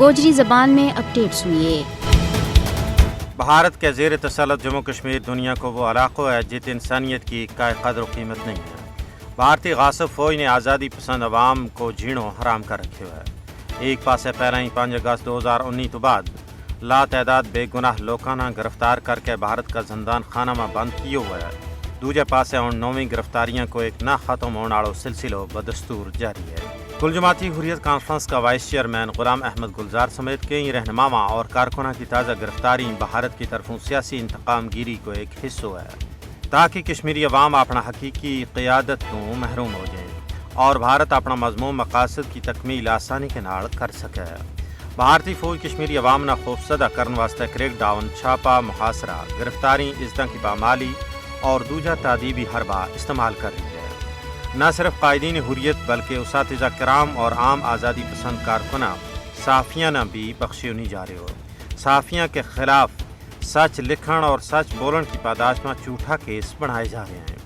گوجری زبان میں اپڈیٹ سنیے۔ بھارت کے زیر تسلط جموں کشمیر دنیا کو وہ علاقہ ہے جت انسانیت کی کا قدر و قیمت نہیں ہے۔ بھارتی غاصب فوج نے آزادی پسند عوام کو جھیڑوں حرام کر رکھے ہوئے ہے۔ ایک پاسے پہلے ہی 5 اگست 2019 تو بعد لا تعداد بے گناہ لوگوں نے گرفتار کر کے بھارت کا زندان خانہ میں بند کیے ہوئے ہے۔ دوجے پاسے ان نویں گرفتاریاں کو ایک نہ ختم ہونے والا سلسلہ بدستور جاری ہے۔ کل جماعتی حریت کانفرنس کا وائس چیئرمین غلام احمد گلزار سمیت کئی رہنماؤں اور کارکنوں کی تازہ گرفتاری بھارت کی طرفوں سیاسی انتقام گیری کو ایک حصہ ہے تاکہ کشمیری عوام اپنا حقیقی قیادت تو محروم ہو جائیں اور بھارت اپنا مضمون مقاصد کی تکمیل آسانی کے نال کر سکے۔ بھارتی فوج کشمیری عوام نہ خوفزدہ کرنے واسطے کریک ڈاؤن، چھاپا، محاصرہ، گرفتاری، عزتوں کی پامالی اور دوجا تعدیبی حربہ استعمال کر رہی ہے۔ نہ صرف قائدین حریت بلکہ اساتذہ کرام اور عام آزادی پسند کارکناں صحافیاں نہ بھی بخشی نہیں جا رہے ہو۔ صحافیاں کے خلاف سچ لکھن اور سچ بولن کی پاداش میں جھوٹا کیس بنائے جا رہے ہیں۔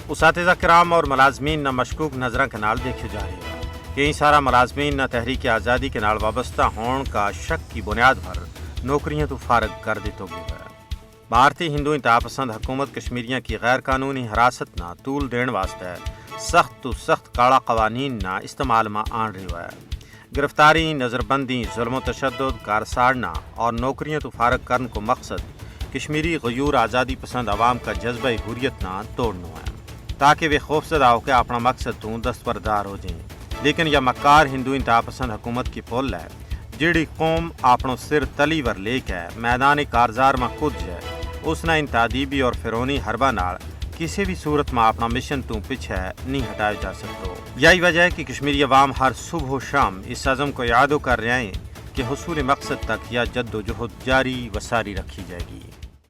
اساتذہ کرام اور ملازمین نہ مشکوک نظروں کے نال دیکھے جا رہے ہیں۔ کئی سارا ملازمین نہ تحریک آزادی کے نال وابستہ ہون کا شک کی بنیاد پر نوکریاں تو فارغ کر دیتو گئی ہے۔ بھارتی ہندو انتہا پسند حکومت کشمیریاں کی غیر قانونی حراست نہ طول دین واسطے سخت تو سخت کالا قوانین نہ استعمال میں آن رہی ہے۔ گرفتاری، نظر بندی، ظلم و تشدد، کار ساڑنا اور نوکریاں تو فارغ کرنے کو مقصد کشمیری غیور آزادی پسند عوام کا جذبہ حریت نہ توڑنا ہے تاکہ وہ خوفزدہ ہو کے اپنا مقصد تو دستبردار ہو جائیں۔ لیکن یہ مکار ہندو انتہا پسند حکومت کی پول ہے جیڑی قوم اپنو سر تلی ور لے کے میدان کارزار میں کود جائے، اس نے ان تعدیبی اور فرونی حربہ نال کسی بھی صورت میں اپنا مشن تو پیچھے نہیں ہٹایا جا سکتا۔ یہی وجہ ہے کہ کشمیری عوام ہر صبح و شام اس عزم کو یاد کر رہے ہیں کہ حصول مقصد تک یہ جد و جہد جاری و ساری رکھی جائے گی۔